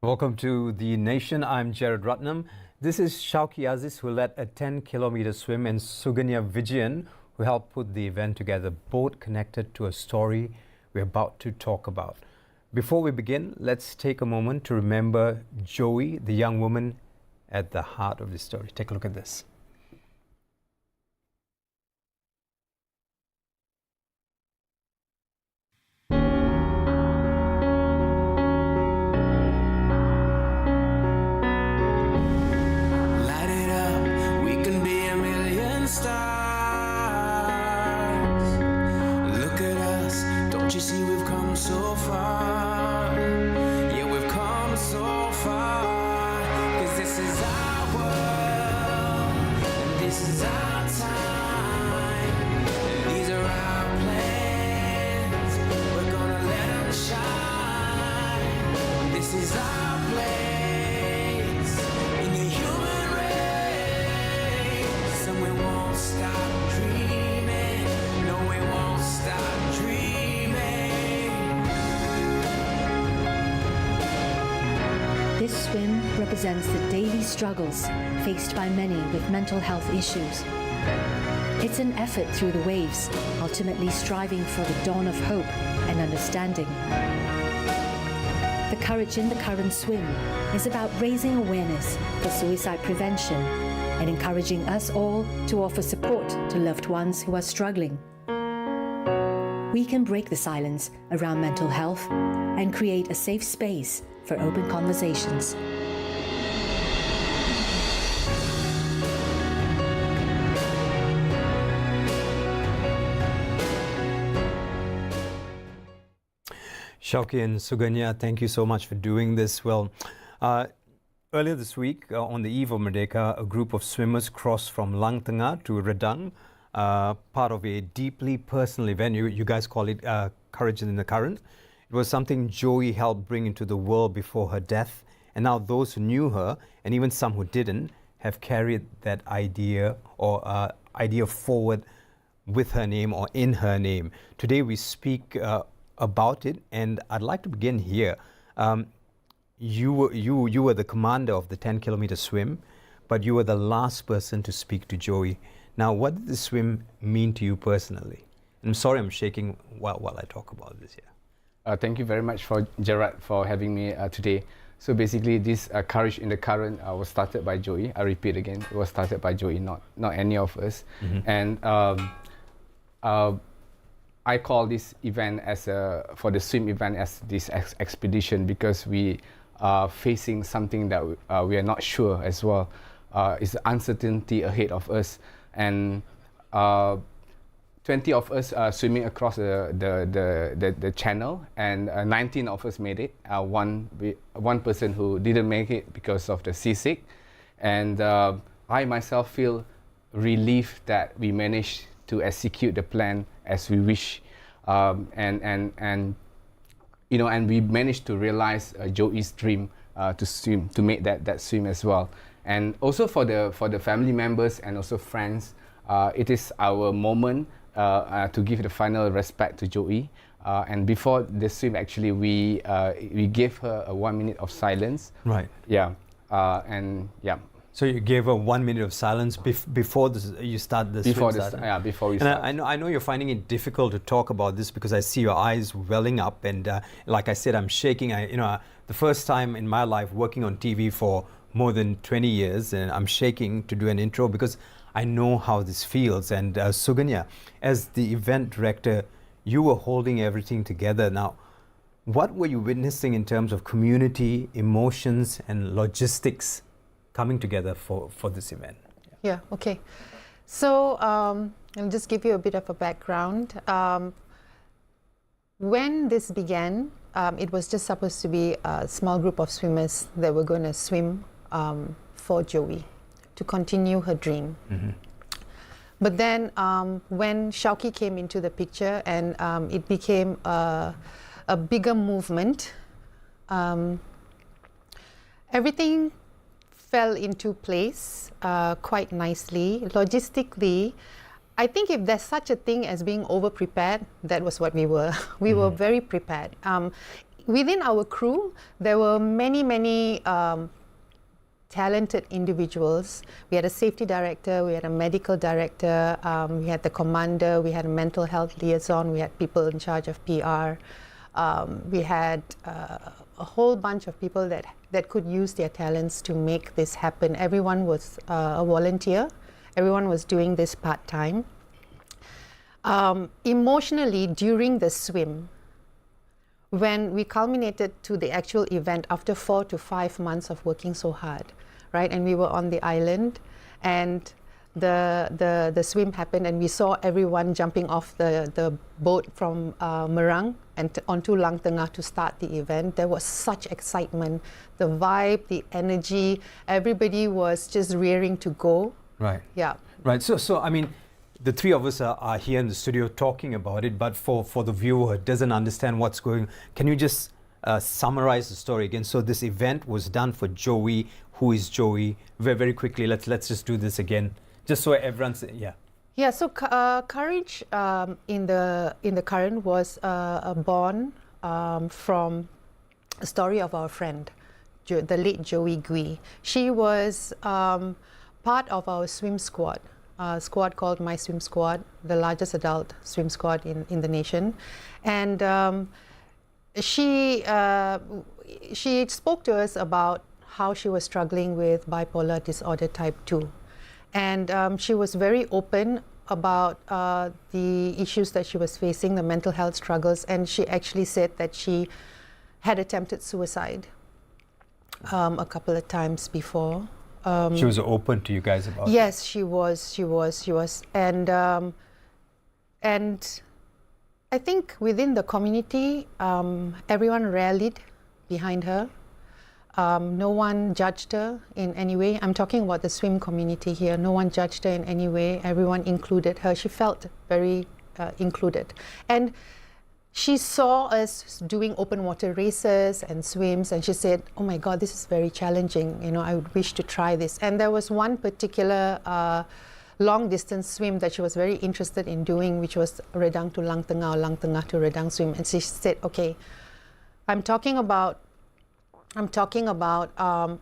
Welcome to The Nation. I'm Gerard Ratnam. This is Shauqie Aziz, who led a 10-kilometer swim, and Sugania Vijayan, who helped put the event together, both connected to a story we're about to talk about. Before we begin, let's take a moment to remember Joey, the young woman at the heart of the story. Take a look at this. This swim represents the daily struggles faced by many with mental health issues. It's an effort through the waves, ultimately striving for the dawn of hope and understanding. The Courage in the Current swim is about raising awareness for suicide prevention and encouraging us all to offer support to loved ones who are struggling. We can break the silence around mental health and create a safe space for open conversations. Shauqie and Sugania, thank you so much for doing this. Well, earlier this week, on the eve of Merdeka, a group of swimmers crossed from Lang Tengah to Redang, part of a deeply personal event. You guys call it Courage in the Current. It was something Joey helped bring into the world before her death, and now those who knew her, and even some who didn't, have carried that idea or idea forward with her name or in her name. Today we speak about it, and I'd like to begin here. You were the commander of the 10-kilometer swim, but you were the last person to speak to Joey. Now, what did the swim mean to you personally? I'm sorry I'm shaking while I talk about this here. Thank you very much for Gerard for having me today. So basically, this Courage in the Current was started by Joey. I repeat again, it was started by Joey, not any of us. Mm-hmm. And I call this event for the swim event as this expedition because we are facing something that we are not sure as well. It's the uncertainty ahead of us, and 20 of us are swimming across the channel, and 19 of us made it. One person who didn't make it because of the seasick, and I myself feel relieved that we managed to execute the plan as we wish, and we managed to realize Joey's dream to swim, to make that swim as well. And also for the family members and also friends, it is our moment to give the final respect to Joey. And before the swim, actually, we gave her a 1 minute of silence. Right. Yeah. And yeah. So you gave her 1 minute of silence before you start the swim? Before we start. And I know you're finding it difficult to talk about this because I see your eyes welling up, and like I said, I'm shaking. The first time in my life working on TV for more than 20 years, and I'm shaking to do an intro because I know how this feels. And Sugania, as the event director, you were holding everything together. Now, what were you witnessing in terms of community, emotions, and logistics coming together for this event? Yeah, okay. So I'll just give you a bit of a background. When this began, it was just supposed to be a small group of swimmers that were going to swim for Joey to continue her dream. Mm-hmm. But then when Shauqie came into the picture and it became a bigger movement, everything fell into place quite nicely. Logistically, I think if there's such a thing as being over-prepared, that was what we were. We were very prepared. within our crew, there were many talented individuals. We had a safety director, we had a medical director, we had the commander, we had a mental health liaison, we had people in charge of PR. We had a whole bunch of people that could use their talents to make this happen. Everyone was a volunteer. Everyone was doing this part-time. Emotionally, during the swim, when we culminated to the actual event after 4 to 5 months of working so hard, right? And we were on the island, and the swim happened, and we saw everyone jumping off the boat from Merang and onto Lang Tengah to start the event. There was such excitement, the vibe, the energy. Everybody was just rearing to go. Right. Yeah. Right. So I mean, the three of us are here in the studio talking about it, but for the viewer who doesn't understand what's going on, can you just summarize the story again? So this event was done for Joey. Who is Joey? Very, very quickly, let's just do this again, just so everyone's, yeah. Yeah, so Courage in the current was born from a story of our friend, the late Joey Gui. She was part of our swim squad. Squad called My Swim Squad, the largest adult swim squad in the nation. And she spoke to us about how she was struggling with bipolar disorder type 2. And she was very open about the issues that she was facing, the mental health struggles, and she actually said that she had attempted suicide a couple of times before. She was open to you guys about it? Yes, she was. And I think within the community, everyone rallied behind her. No one judged her in any way. I'm talking about the swim community here. No one judged her in any way. Everyone included her. She felt very included. And she saw us doing open water races and swims, and she said, oh my God, this is very challenging. You know, I would wish to try this. And there was one particular long distance swim that she was very interested in doing, which was Redang to Lang Tengah or Lang Tengah to Redang swim. And she said, okay, I'm talking about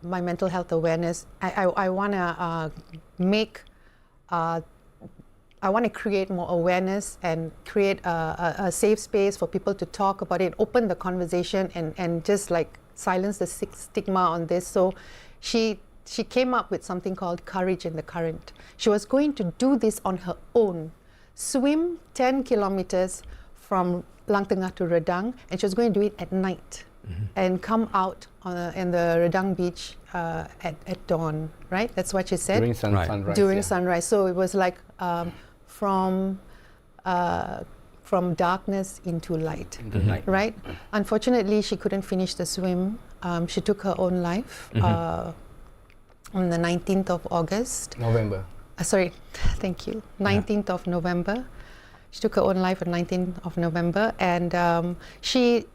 my mental health awareness. I want to I want to create more awareness and create a safe space for people to talk about it, open the conversation, and just like silence the stigma on this. So she came up with something called Courage in the Current. She was going to do this on her own, swim 10 kilometers from Lang Tengah to Redang, and she was going to do it at night. Mm-hmm. And come out in the Redang beach at dawn, right? That's what she said. During sunrise. During sunrise. So it was like from darkness into light, right? Unfortunately, she couldn't finish the swim. She took her own life on the 19th of August. November. Sorry, thank you. 19th of November. She took her own life on 19th of November, and she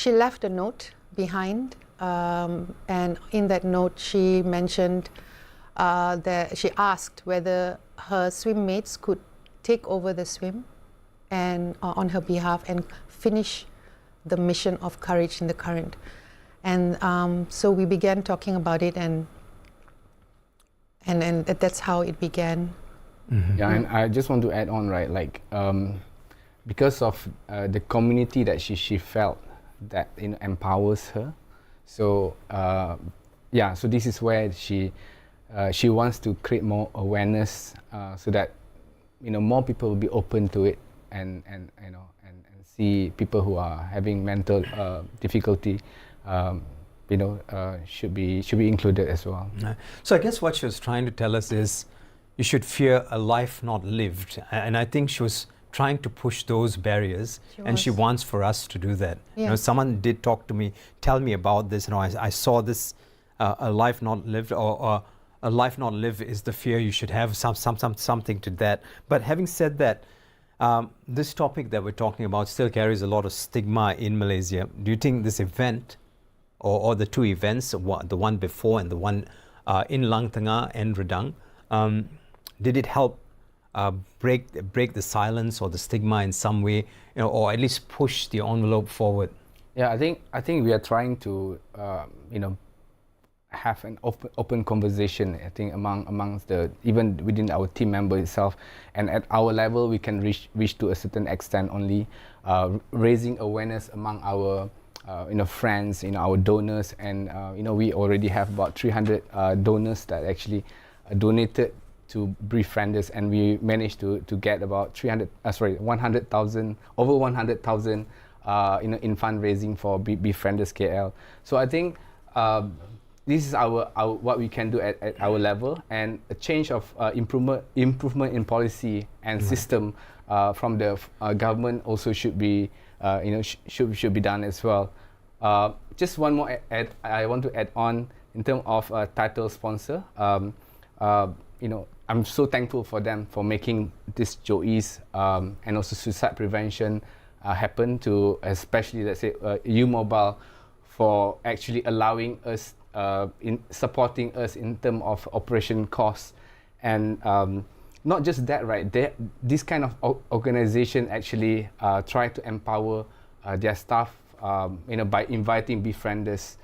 left a note behind, and in that note she mentioned that she asked whether her swim mates could take over the swim and on her behalf and finish the mission of Courage in the Current. And so we began talking about it, and that's how it began. Mm-hmm. Yeah, and I just want to add on, right, like because of the community that she felt that empowers her. So so this is where she wants to create more awareness so that more people will be open to it, and see people who are having mental difficulty should be included as well. So I guess what she was trying to tell us is you should fear a life not lived, and I think she was trying to push those barriers, and she wants for us to do that. Yeah. Someone did talk to me, tell me about this. I saw this, a life not lived, or a life not lived is the fear you should have. Something to that. But having said that, this topic that we're talking about still carries a lot of stigma in Malaysia. Do you think this event, or the two events, the one before and the one in Lang Tengah and Redang, did it help break the silence or the stigma in some way, or at least push the envelope forward? Yeah, I think we are trying to have an open conversation. I think amongst the, even within our team member itself, and at our level we can reach to a certain extent only, raising awareness among our friends, our donors, and we already have about 300 donors that actually donated to Befrienders, and we managed to get about 100,000, over 100,000 in fundraising for Befrienders KL. So I think this is our what we can do at our level, and a change of improvement in policy and system from the government also should be should be done as well. Just one more I want to add on in terms of title sponsor. I'm so thankful for them for making this Joey's and also suicide prevention happen, to especially, let's say, U-Mobile, for actually allowing us, in supporting us in terms of operation costs. And not just that, right? This kind of organization actually try to empower their staff, by inviting Befrienders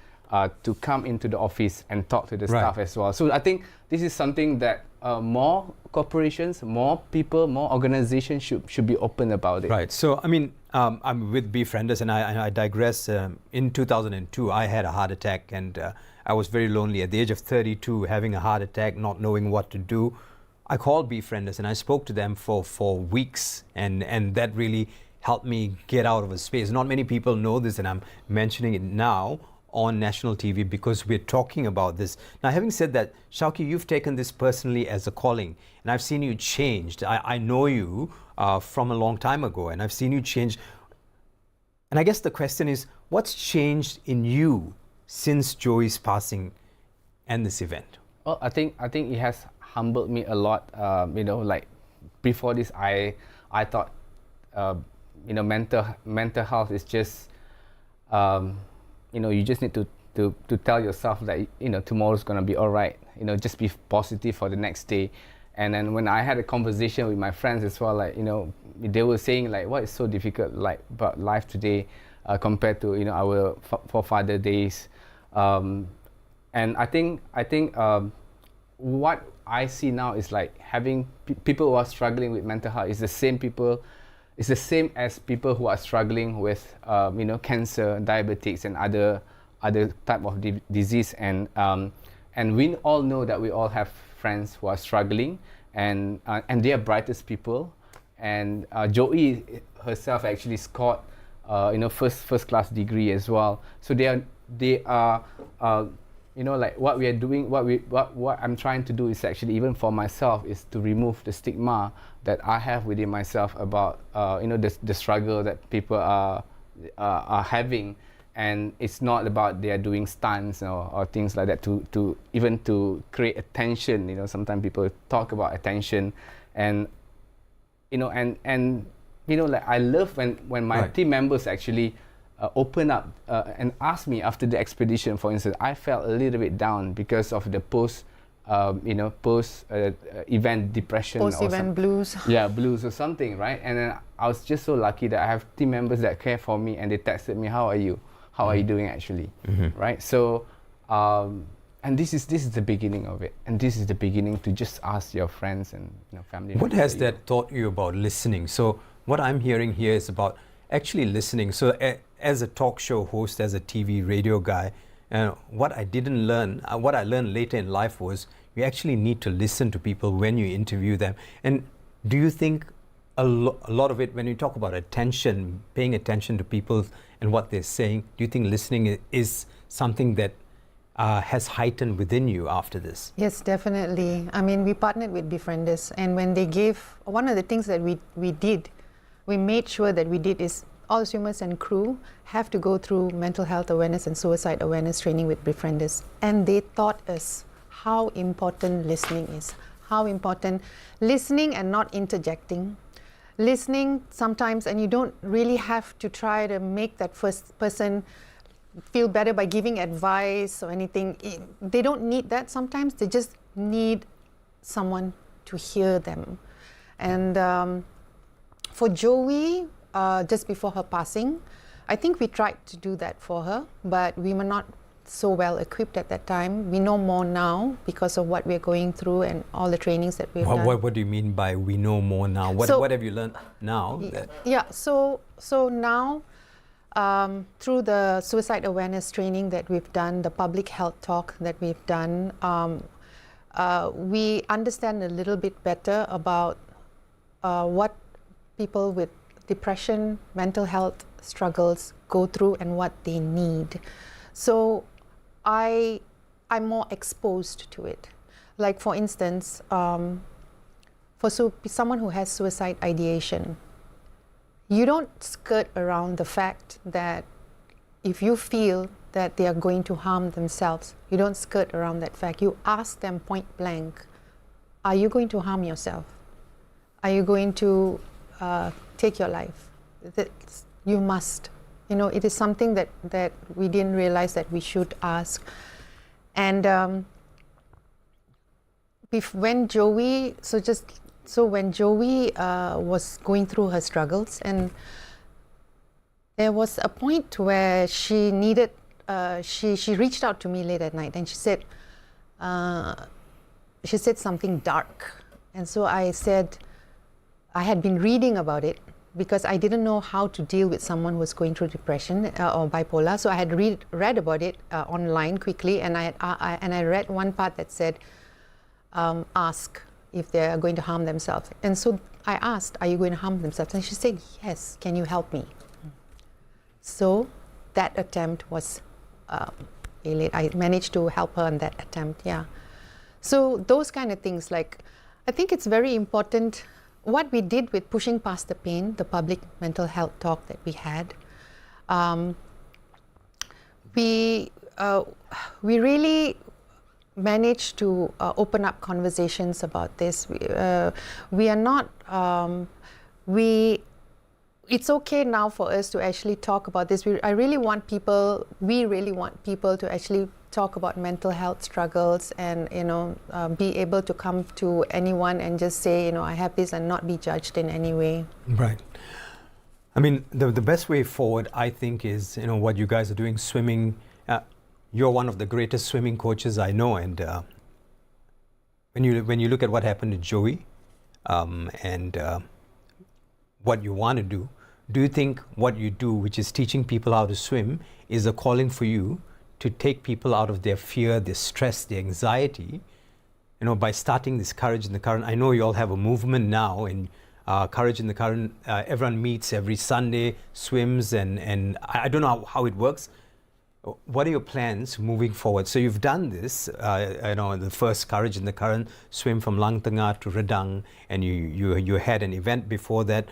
to come into the office and talk to the staff as well. So I think this is something that more corporations, more people, more organizations should be open about it. Right. So, I mean, I'm with Befrienders, and I digress. In 2002, I had a heart attack, and I was very lonely. At the age of 32, having a heart attack, not knowing what to do, I called Befrienders, and I spoke to them for weeks, and that really helped me get out of a space. Not many people know this, and I'm mentioning it now on national TV because we're talking about this. Now, having said that, Shauqie, you've taken this personally as a calling, and I've seen you changed. I know you from a long time ago, and I've seen you change. And I guess the question is, what's changed in you since Joey's passing and this event? Well, I think it has humbled me a lot. Like before this, I thought, mental health is just, you just need to tell yourself that tomorrow's gonna be all right. Just be positive for the next day. And then when I had a conversation with my friends as well, like they were saying like, what is so difficult like about life today compared to our forefather days. And I think what I see now is like having people who are struggling with mental health is the same people. It's the same as people who are struggling with, cancer, diabetics, and other type of disease. And we all know that we all have friends who are struggling, and they are brightest people. And Joey herself actually scored, first class degree as well. So they are. Like what we are doing, what I'm trying to do is actually, even for myself, is to remove the stigma that I have within myself about the struggle that people are having. And it's not about they are doing stunts or things like that to even to create attention. Sometimes people talk about attention, and like I love when my team members actually open up and ask me after the expedition. For instance, I felt a little bit down because of the post event depression, post-event blues. Yeah, blues or something, right? And then I was just so lucky that I have team members that care for me, and they texted me, "How are you? How are you doing actually?" Right? So, and this is the beginning of it, and this is the beginning to just ask your friends and family. What has that taught you about listening? So, what I'm hearing here is about actually listening. So, as a talk show host, as a TV radio guy, what I didn't learn, what I learned later in life was you actually need to listen to people when you interview them. And do you think a lot of it, when you talk about attention, paying attention to people and what they're saying, do you think listening is something that has heightened within you after this? Yes, definitely. I mean, we partnered with Befrienders, and when they gave, one of the things that we did, we made sure that we did is all swimmers and crew have to go through mental health awareness and suicide awareness training with Befrienders. And they taught us how important listening is, how important listening and not interjecting. Listening sometimes, and you don't really have to try to make that first person feel better by giving advice or anything. They don't need that sometimes. They just need someone to hear them. And for Joey, just before her passing, I think we tried to do that for her, but we were not so well equipped at that time. We know more now because of what we're going through and all the trainings that we've done. What do you mean by we know more now? What have you learned now? So now, through the suicide awareness training that we've done, the public health talk that we've done, we understand a little bit better about what people with depression, mental health struggles go through and what they need. So I'm more exposed to it. Like for instance, for someone who has suicide ideation, you don't skirt around the fact that if you feel that they are going to harm themselves, you don't skirt around that fact. You ask them point blank, are you going to harm yourself? Are you going to take your life? You must. You know, it is something that we didn't realize that we should ask. And when Joey was going through her struggles, and there was a point where she needed, she reached out to me late at night, and she said something dark. And so I said, I had been reading about it because I didn't know how to deal with someone who was going through depression or bipolar. So I had read about it online quickly, and I read one part that said, ask if they are going to harm themselves. And so I asked, are you going to harm themselves? And she said, yes, can you help me? So that attempt was late. I managed to help her on that attempt, yeah. So those kind of things, like, I think it's very important what we did with Pushing Past the Pain, the public mental health talk that we had. We really managed to open up conversations about this. We are not, it's okay now for us to actually talk about this. We really want people to actually talk about mental health struggles, and be able to come to anyone and just say, I have this, and not be judged in any way. Right. I mean, the best way forward, I think, is what you guys are doing, swimming. You're one of the greatest swimming coaches I know, and when you look at what happened to Joey, and what you want to do you think what you do, which is teaching people how to swim, is a calling for you to take people out of their fear, their stress, their anxiety, by starting this Courage in the Current? I know you all have a movement now, and Courage in the Current, everyone meets every Sunday, swims, and I don't know how it works. What are your plans moving forward? So you've done this, the first Courage in the Current swim from Lang Tengah to Redang, and you had an event before that,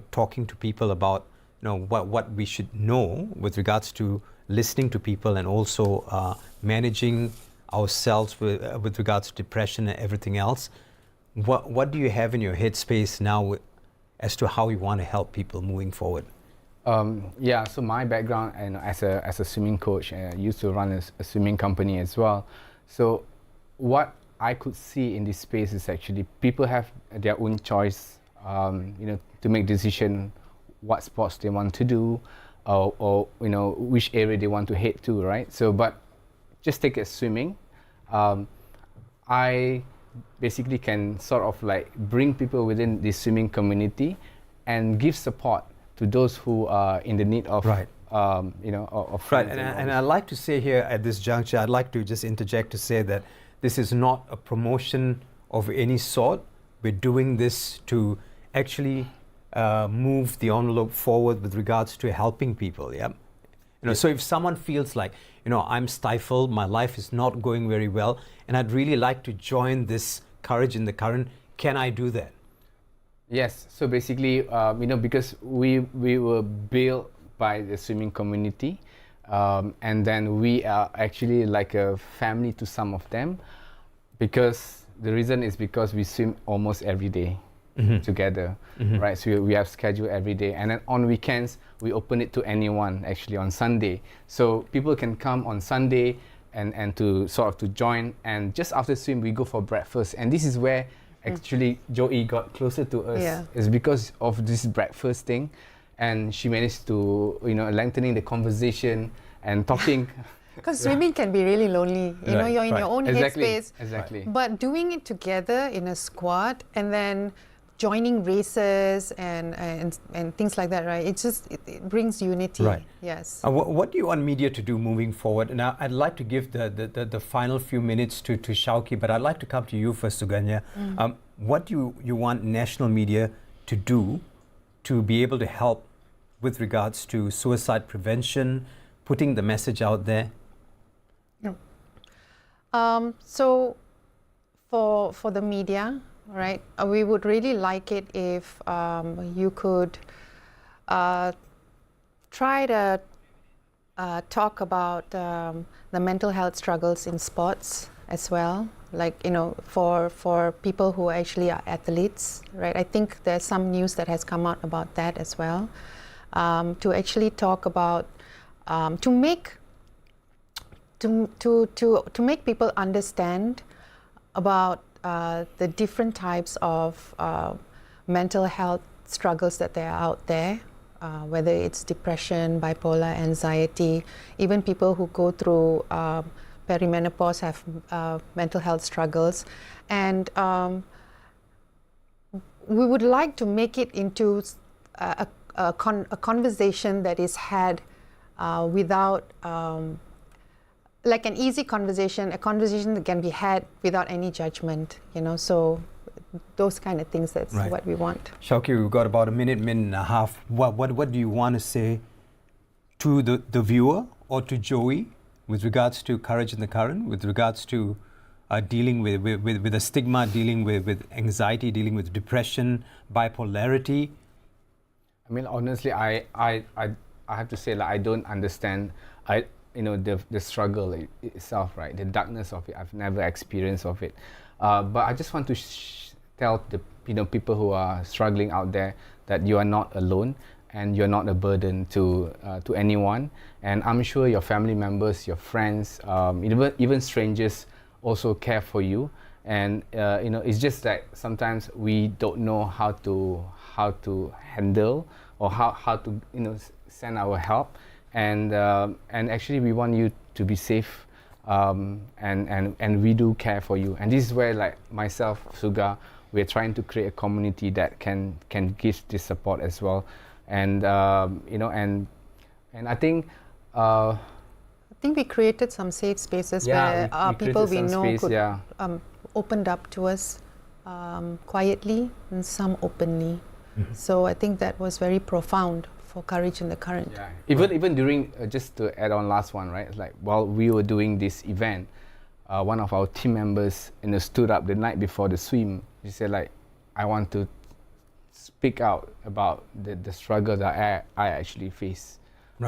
talking to people about what we should know with regards to listening to people, and also managing ourselves with regards to depression and everything else. What do you have in your headspace now as to how you want to help people moving forward? So my background, as a swimming coach, I used to run a swimming company as well. So what I could see in this space is actually people have their own choice, to make decision what sports they want to do, or which area they want to head to, right? So, but just take it swimming. I basically can sort of like bring people within the swimming community and give support to those who are in the need of, right. Of friends. Right, and I'd like to say here at this juncture, I'd like to just interject to say that this is not a promotion of any sort. We're doing this to actually move the envelope forward with regards to helping people, yeah? So if someone feels like, I'm stifled, my life is not going very well, and I'd really like to join this Courage in the Current, can I do that? Yes, so basically, because we were built by the swimming community, and then we are actually like a family to some of them, because the reason is because we swim almost every day. Mm-hmm. Together, mm-hmm. Right? So we have schedule every day, and then on weekends we open it to anyone. Actually, on Sunday, so people can come on Sunday and to sort of to join. And just after swim, we go for breakfast, and this is where actually Joey got closer to us. Yeah. Is because of this breakfast thing. and she managed to, lengthening the conversation and talking. Because swimming can be really lonely. You know, you're in your own headspace. Exactly. But doing it together in a squad and then joining races and things like that, right? It brings unity. Right. Yes. What do you want media to do moving forward? Now, I'd like to give the final few minutes to Shauqie, but I'd like to come to you first, Sugania. What do you want national media to do to be able to help with regards to suicide prevention, putting the message out there? So for the media, right, we would really like it if you could try to talk about the mental health struggles in sports as well. Like, for people who actually are athletes, right? I think there's some news that has come out about that as well. To actually talk about, to make people understand about the different types of mental health struggles that there are out there, whether it's depression, bipolar, anxiety, even people who go through perimenopause have mental health struggles. And we would like to make it into a conversation that is had without like an easy conversation, a conversation that can be had without any judgment, so those kind of things, that's what we want. Shauqie, we've got about a minute and a half. What do you want to say to the viewer or to Joey with regards to Courage in the Current, with regards to dealing with the stigma, dealing with anxiety, dealing with depression, bipolarity? I mean, honestly, I have to say, like, I don't understand. The struggle itself, right? The darkness of it. I've never experienced of it, but I just want to tell the people who are struggling out there that you are not alone and you're not a burden to anyone. And I'm sure your family members, your friends, even strangers also care for you. And it's just that sometimes we don't know how to handle or how to send our help. And actually, we want you to be safe, and we do care for you. And this is where, like myself, Suga, we're trying to create a community that can give this support as well. And and I think we created some safe spaces where people we know space, could opened up to us quietly and some openly. So I think that was very profound for Courage in the Current. Yeah. Even during, just to add on last one, right? Like while we were doing this event, one of our team members stood up the night before the swim. He said, like, I want to speak out about the struggle that I actually face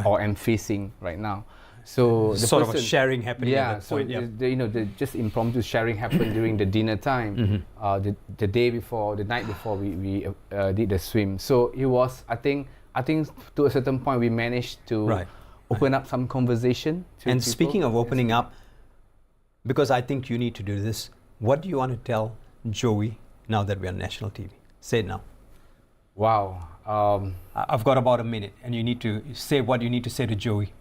or am facing right now. So the sort of a sharing happening. Yeah. So the just impromptu sharing happened during the dinner time, the day before, the night before we did the swim. So it was, I think to a certain point we managed to open up some conversation to and people. Speaking of opening up, because I think you need to do this, what do you want to tell Joey now that we're on national TV? Say it now. Wow. I've got about a minute, and you need to say what you need to say to Joey.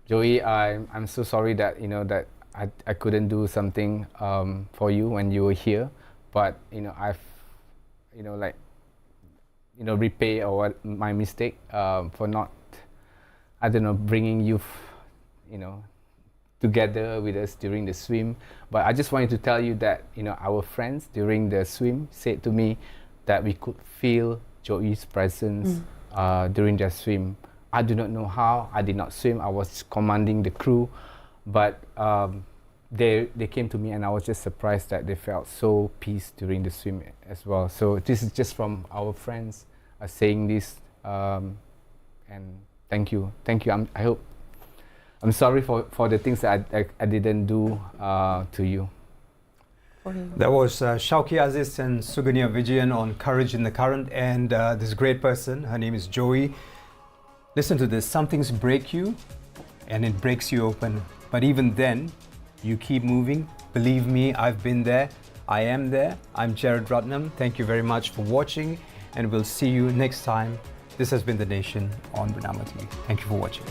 Joey, I'm so sorry that that I couldn't do something for you when you were here, but I've repay my mistake for not, I don't know, bringing you together with us during the swim. But I just wanted to tell you that our friends during the swim said to me that we could feel Joey's presence during the swim. I do not know how. I did not swim. I was commanding the crew, but they came to me, and I was just surprised that they felt so peace during the swim as well. So this is just from our friends saying this, and thank you. I'm sorry for the things that I didn't do to you. That was Shauqie, Aziz and Sugania Vijayan on Courage in the Current, and this great person, her name is Joey. Listen to this, some things break you and it breaks you open, but even then you keep moving. Believe me, I've been there, I am there. I'm Gerard Ratnam. Thank you very much for watching, and we'll see you next time This has been The Nation on Bernama TV. Thank you for watching.